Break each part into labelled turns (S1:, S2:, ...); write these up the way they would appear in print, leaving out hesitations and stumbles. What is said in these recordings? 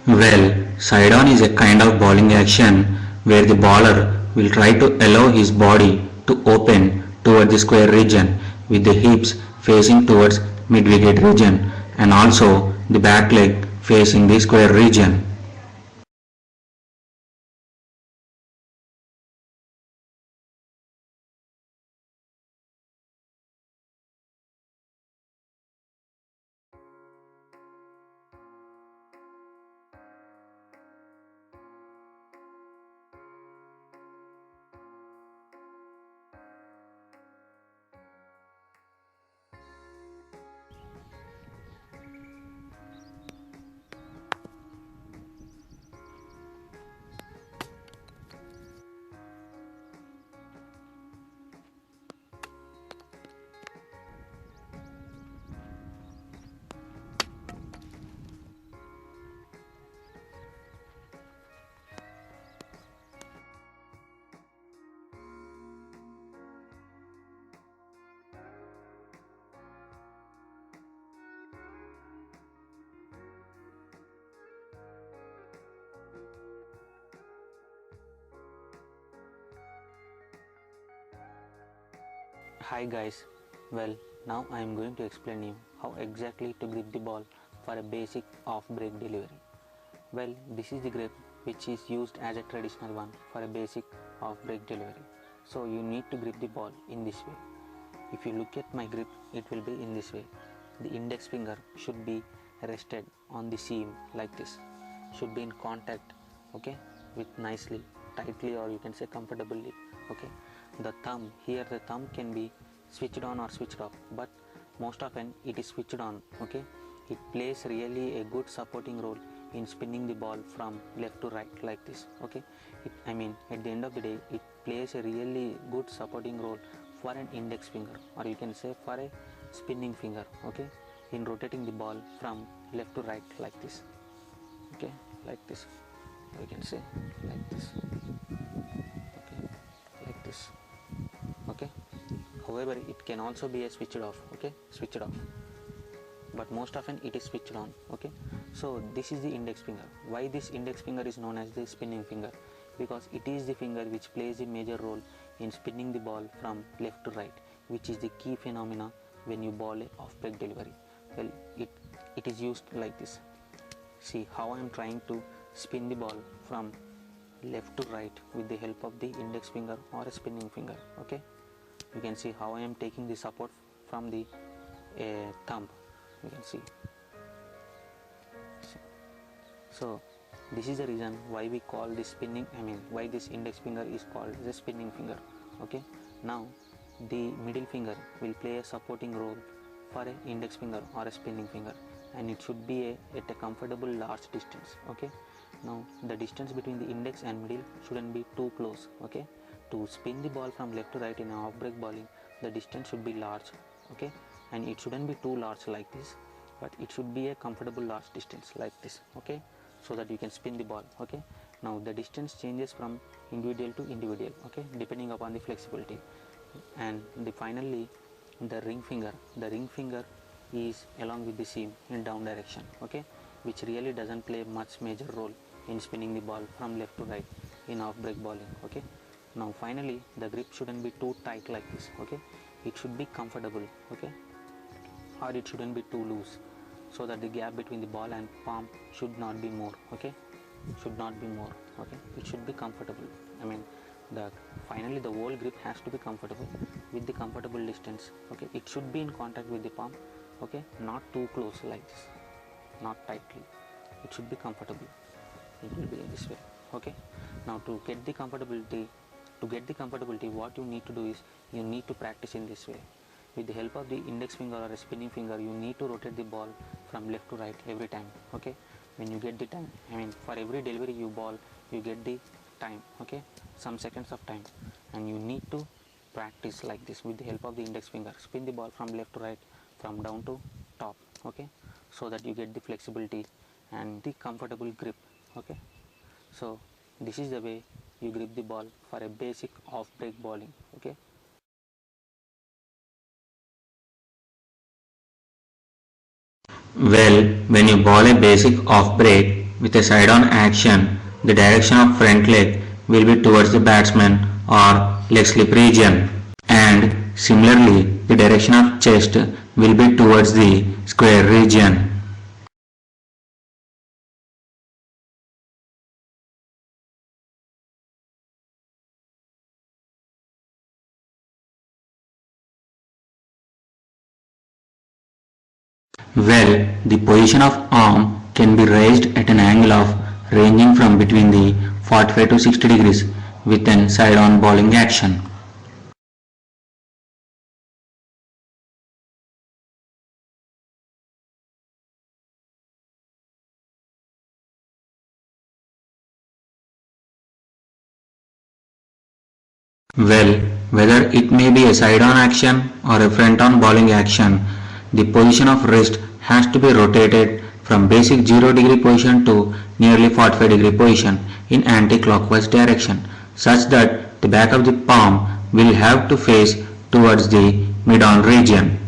S1: Well, side-on is a kind of bowling action where the bowler will try to allow his body to open toward the square region with the hips facing towards mid-wicket region and also the back leg facing the square region.
S2: Hi guys, well now I am going to explain you how exactly to grip the ball for a basic off-break delivery. Well, this is the grip which is used as a traditional one for a basic off-break delivery. So you need to grip the ball in this way. If you look at my grip, it will be in this way. The index finger should be rested on the seam like this, should be in contact, okay, with nicely, tightly, or you can say comfortably, okay. The thumb, here the thumb can be switched on or switched off, but most often it is switched on, okay. It plays really a good supporting role in spinning the ball from left to right like this, okay. At the end of the day, it plays a really good supporting role for an index finger, or you can say for a spinning finger, okay, in rotating the ball from left to right like this, okay, like this, or you can say like this, okay, like this, okay. However, it can also be a switched off, okay, switched off, but most often it is switched on, okay. So this is the index finger. Why this index finger is known as the spinning finger? Because it is the finger which plays a major role in spinning the ball from left to right, which is the key phenomena when you bowl a off break delivery. Well, it is used like this. See how I am trying to spin the ball from left to right with the help of the index finger or a spinning finger, okay. You can see how I am taking the support from the thumb, you can see. So this is the reason why we call this why this index finger is called the spinning finger, okay. Now the middle finger will play a supporting role for an index finger or a spinning finger, and it should be at a comfortable large distance, okay. Now the distance between the index and middle shouldn't be too close, okay. To spin the ball from left to right in off break bowling, the distance should be large, okay, and it shouldn't be too large like this, but it should be a comfortable large distance like this, okay, so that you can spin the ball, okay. Now the distance changes from individual to individual, okay, depending upon the flexibility. And finally the ring finger is along with the seam in down direction, okay, which really doesn't play much major role in spinning the ball from left to right in off break bowling, okay. Now finally the grip shouldn't be too tight like this, okay. It should be comfortable, okay, or it shouldn't be too loose, so that the gap between the ball and palm should not be more, okay, should not be more, okay. It should be comfortable. Finally the whole grip has to be comfortable with the comfortable distance, okay. It should be in contact with the palm, okay, not too close like this, not tightly. It should be comfortable. It will be in this way, okay. Now to get the comfortability, what you need to do is you need to practice in this way. With the help of the index finger or a spinning finger, you need to rotate the ball from left to right every time, okay. When you get the time, for every delivery you ball, you get the time, okay, some seconds of time, and you need to practice like this with the help of the index finger. Spin the ball from left to right, from down to top, okay, so that you get the flexibility and the comfortable grip, okay. So this is the way you grip the ball for a basic off break bowling, okay.
S1: Well, when you bowl a basic off break With a side-on action, the direction of front leg will be towards the batsman or leg slip region, and similarly the direction of chest will be towards the square region. Well, the position of arm can be raised at an angle of ranging from between the 45 to 60 degrees with an side-on bowling action. Well, whether it may be a side-on action or a front-on bowling action, the position of wrist has to be rotated from basic 0 degree position to nearly 45 degree position in anti-clockwise direction, such that the back of the palm will have to face towards the mid-on region.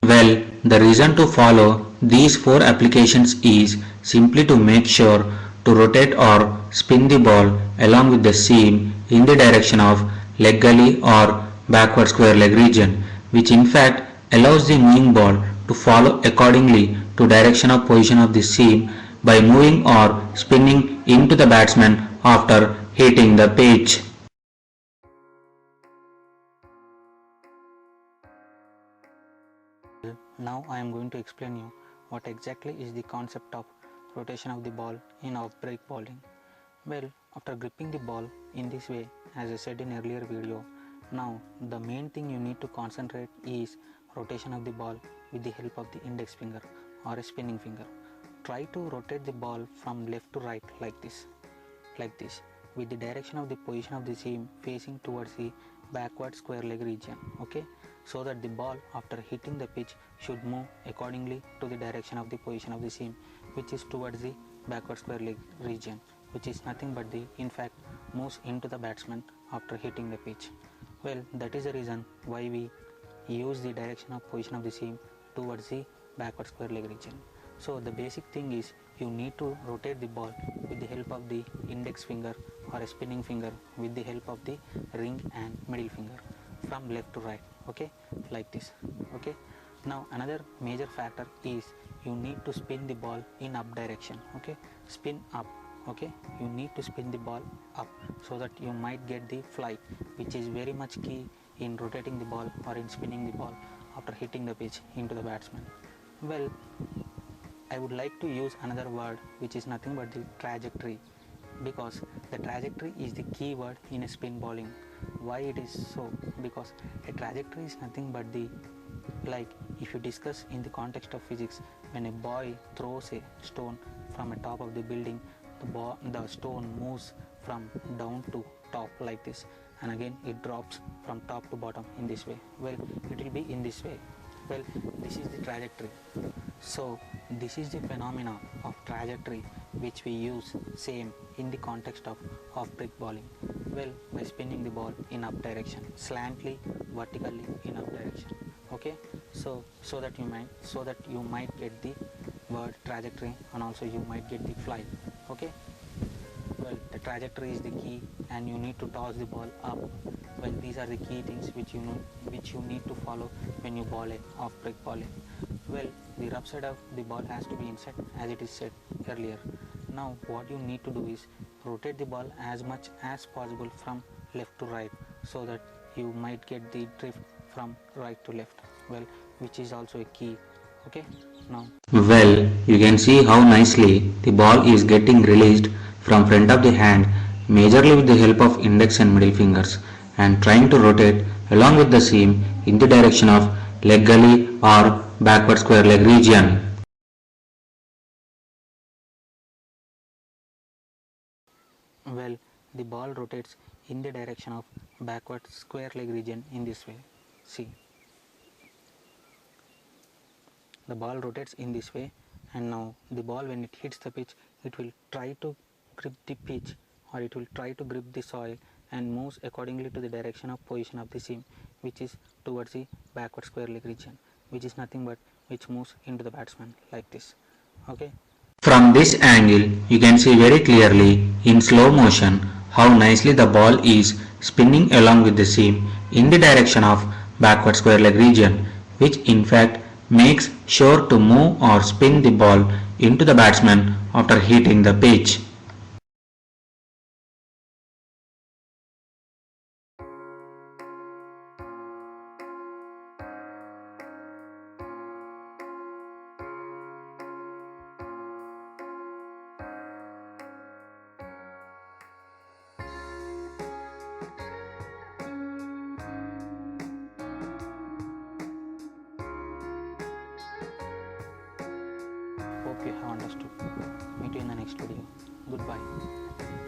S1: Well, the reason to follow these four applications is simply to make sure to rotate or spin the ball along with the seam in the direction of leg gully or backward square leg region, which in fact allows the moving ball to follow accordingly to direction of position of the seam by moving or spinning into the batsman after hitting the pitch.
S2: Now I am going to explain you what exactly is the concept of rotation of the ball in off-break bowling. Well, after gripping the ball in this way, as I said in earlier video, now the main thing you need to concentrate is rotation of the ball with the help of the index finger or a spinning finger. Try to rotate the ball from left to right like this, with the direction of the position of the seam facing towards the backward square leg region, okay, so that the ball after hitting the pitch should move accordingly to the direction of the position of the seam, which is towards the backward square leg region, which is nothing but the in fact moves into the batsman after hitting the pitch. Well, that is the reason why we use the direction of position of the seam towards the backward square leg region. So the basic thing is you need to rotate the ball with the help of the index finger or a spinning finger with the help of the ring and middle finger from left to right, okay, like this, okay. Now another major factor is you need to spin the ball in up direction, okay, spin up, okay, you need to spin the ball up so that you might get the fly, which is very much key in rotating the ball or in spinning the ball after hitting the pitch into the batsman. Well, I would like to use another word which is nothing but the trajectory, because the trajectory is the key word in a spin bowling. Why it is so? Because a trajectory is nothing but the, like if you discuss in the context of physics, when a boy throws a stone from a top of the building, the stone moves from down to top like this, and again it drops from top to bottom in this way. Well, it will be in this way. Well, this is the trajectory. So this is the phenomena of trajectory which we use same in the context of off-break bowling. Well, by spinning the ball in up direction, slantly, vertically in up direction. Okay, so that you might get the word trajectory, and also you might get the fly. Okay. Well, the trajectory is the key, and you need to toss the ball up. Well, these are the key things which you need to follow when you bowl a off-break bowling. Well, the rough side of the ball has to be inside, as it is said earlier. Now, what you need to do is rotate the ball as much as possible from left to right, so that you might get the drift from right to left. Well, which is also a key. Okay, now.
S1: Well, you can see how nicely the ball is getting released from front of the hand, majorly with the help of index and middle fingers, and trying to rotate along with the seam in the direction of leg gully or backward square leg region.
S2: Well, the ball rotates in the direction of backward square leg region in this way. See, the ball rotates in this way, and now the ball, when it hits the pitch, it will try to grip the pitch, or it will try to grip the soil and moves accordingly to the direction of position of the seam, which is towards the backward square leg region, which is nothing but which moves into the batsman like this. Okay.
S1: From this angle, you can see very clearly in slow motion how nicely the ball is spinning along with the seam in the direction of backward square leg region, which in fact makes sure to move or spin the ball into the batsman after hitting the pitch.
S2: Hope you have understood. Meet you in the next video. Goodbye.